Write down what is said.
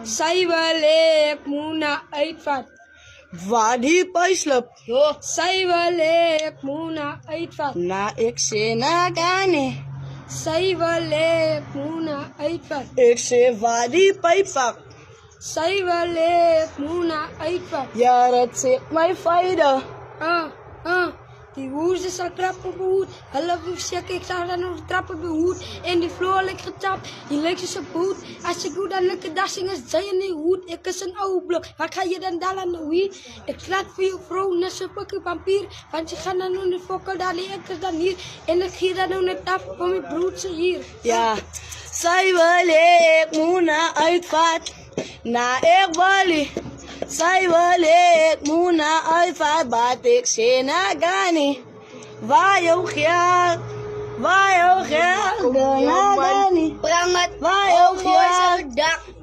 Zij wil ik Muna uitvat. Waar die pijslip? Zij wil ik Muna uitvat. Na ik sê na gani. Zij wil ik Muna uitvat. Ik sê waar die pijpak. Zij wil ik Muna uitvat. Ja, dat zegt mijn vader. Die woeste zal trappen op de hoed. Half uur zeg ik zou dan nog trappen op de hoed. En die vloer lijkt getapt. Die lijkt dus op hoed. Als ik goed dan lukken, dat zingen zij in die hoed. Ik is een oude blok. Waar ga je dan daar aan de wiet? Ik slaat voor je vrouw net zo'n pakje papier. Want je gaat dan nu de fokkel, daar die ik is dan hier. En ik ga dan nu de taf van mijn broertje hier. Ja, zij wil ik Muna uitvat. Na ik wil. Zij wil ik Muna uitvat. Wat ik sê na gani. Waar jou geld. Waar jou geld. Na gani. Prangat. Waar jou geld.